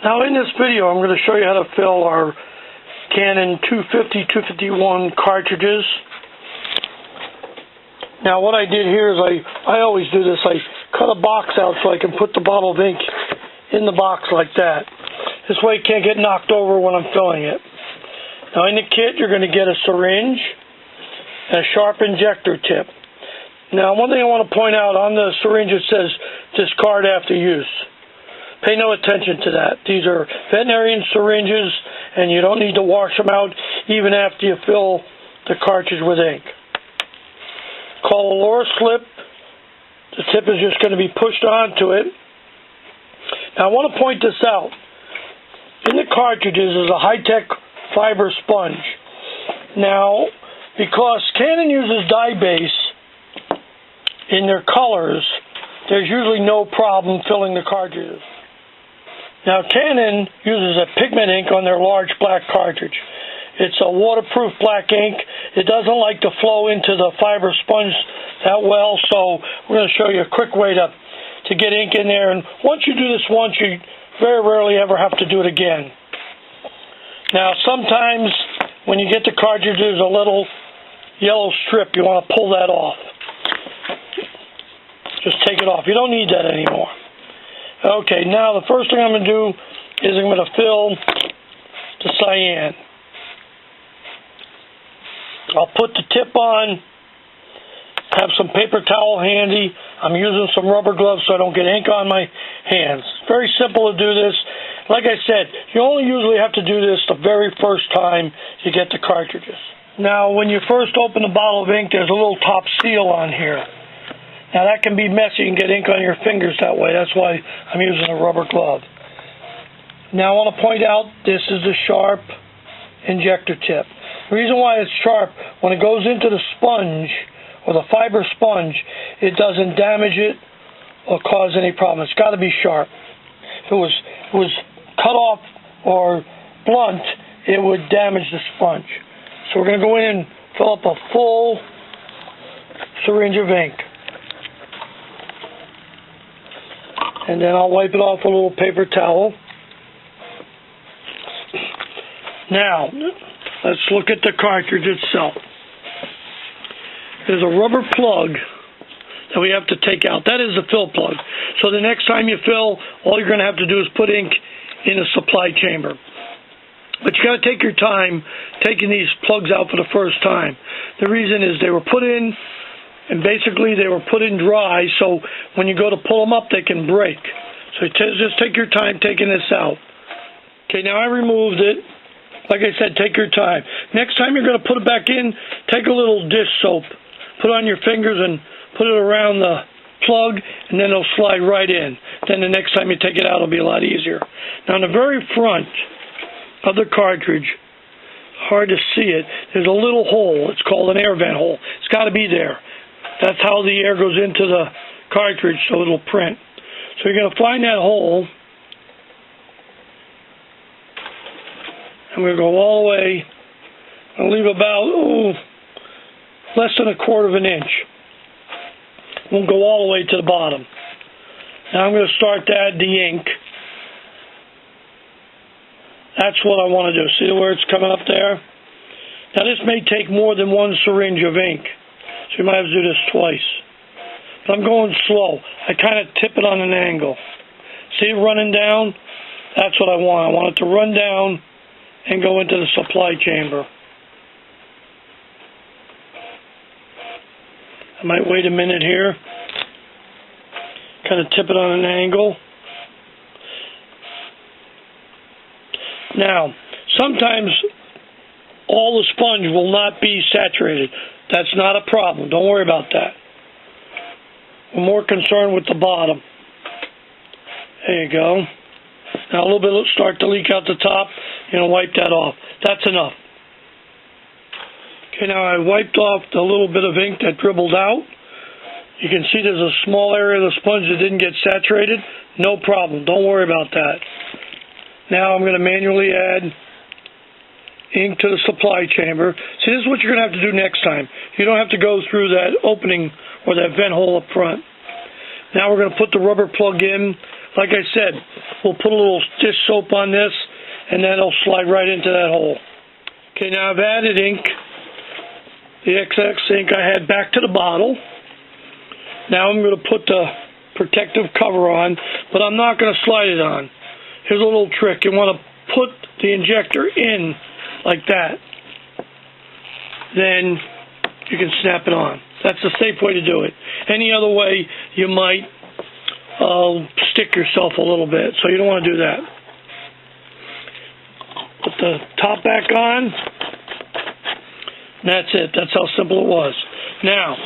Now in this video I'm going to show you how to fill our Canon 250, 251 cartridges. Now what I did here is I always do this, I cut a box out so I can put the bottle of ink in the box like that. This way it can't get knocked over when I'm filling it. Now in the kit you're going to get a syringe and a sharp injector tip. Now one thing I want to point out, on the syringe it says discard after use. Pay no attention to that. These are veterinarian syringes, and you don't need to wash them out even after you fill the cartridge with ink. Call a lower slip. The tip is just going to be pushed onto it. Now I want to point this out. In the cartridges is a high-tech fiber sponge. Now, because Canon uses dye base in their colors, there's usually no problem filling the cartridges. Now Canon uses a pigment ink on their large black cartridge. It's a waterproof black ink. It doesn't like to flow into the fiber sponge that well, so we're going to show you a quick way to get ink in there. And once you do this once, you very rarely ever have to do it again. Now sometimes when you get the cartridge, there's a little yellow strip. You want to pull that off. Just take it off. You don't need that anymore. Okay, now the first thing I'm going to do is I'm going to fill the cyan. I'll put the tip on, have some paper towel handy. I'm using some rubber gloves so I don't get ink on my hands. It's very simple to do this. Like I said, you only usually have to do this the very first time you get the cartridges. Now, when you first open the bottle of ink, there's a little top seal on here. Now that can be messy and get ink on your fingers that way. That's why I'm using a rubber glove. Now I want to point out this is the sharp injector tip. The reason why it's sharp, when it goes into the sponge or the fiber sponge, it doesn't damage it or cause any problem. It's got to be sharp. If it was cut off or blunt, it would damage the sponge. So we're going to go in and fill up a full syringe of ink. And then I'll wipe it off with a little paper towel. Now, let's look at the cartridge itself. There's a rubber plug that we have to take out. That is the fill plug. So the next time you fill, all you're going to have to do is put ink in a supply chamber. But you got to take your time taking these plugs out for the first time. The reason is they were put in, and basically they were put in dry, so when you go to pull them up, they can break. So just take your time taking this out. Okay, now I removed it. Like I said, take your time. Next time you're going to put it back in, take a little dish soap, put it on your fingers and put it around the plug, and then it'll slide right in. Then the next time you take it out, it'll be a lot easier. Now in the very front of the cartridge, hard to see it, there's a little hole. It's called an air vent hole. It's got to be there. That's how the air goes into the cartridge, so it'll print. So you're going to find that hole. I'm going to go all the way. I'll leave about less than 1/4 of an inch. Won't go all the way to the bottom. Now I'm going to start to add the ink. That's what I want to do. See where it's coming up there? Now this may take more than one syringe of ink. So you might have to do this twice. But I'm going slow. I kind of tip it on an angle. See it running down? That's what I want. I want it to run down and go into the supply chamber. I might wait a minute here. Kind of tip it on an angle. Now, sometimes all the sponge will not be saturated. That's not a problem. Don't worry about that. We're more concerned with the bottom. There you go. Now a little bit will start to leak out the top. You're going to wipe that off. That's enough. Okay, now I wiped off the little bit of ink that dribbled out. You can see there's a small area of the sponge that didn't get saturated. No problem. Don't worry about that. Now I'm going to manually add ink to the supply chamber. See, this is what you're going to have to do next time. You don't have to go through that opening or that vent hole up front. Now we're going to put the rubber plug in. like I said, we'll put a little dish soap on this, and then it'll slide right into that hole. Okay, now I've added ink, the excess ink I had back to the bottle. Now I'm going to put the protective cover on, but I'm not going to slide it on. Here's a little trick. You want to put the injector in like that. Then you can snap it on. That's the safe way to do it. Any other way, you might stick yourself a little bit, so you don't want to do that. Put the top back on. That's it. That's how simple it was. Now,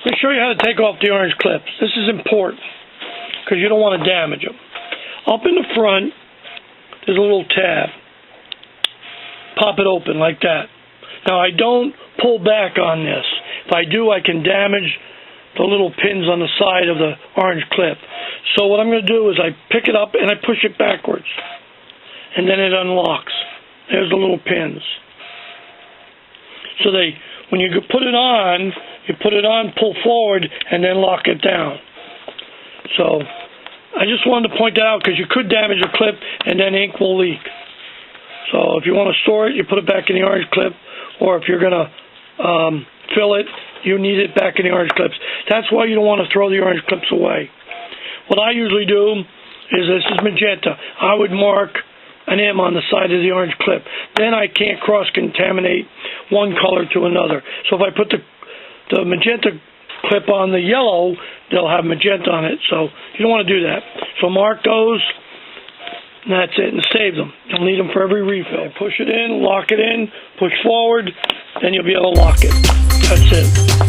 let me show you how to take off the orange clips. This is important because you don't want to damage them. Up in the front, there's a little tab. Pop it open like that. Now, I don't pull back on this. If I do, I can damage the little pins on the side of the orange clip. So what I'm going to do is I pick it up and I push it backwards. And then it unlocks. There's the little pins. So when you put it on, pull forward, and then lock it down. So I just wanted to point that out because you could damage the clip and then ink will leak. So if you want to store it, you put it back in the orange clip, or if you're going to fill it, you need it back in the orange clips. That's why you don't want to throw the orange clips away. What I usually do is, this is magenta, I would mark an M on the side of the orange clip. Then I can't cross-contaminate one color to another. So if I put the magenta clip on the yellow, they'll have magenta on it. So you don't want to do that. So mark those, and that's it, and save them. You'll need them for every refill. Push it in, lock it in, push forward, then you'll be able to lock it. That's it.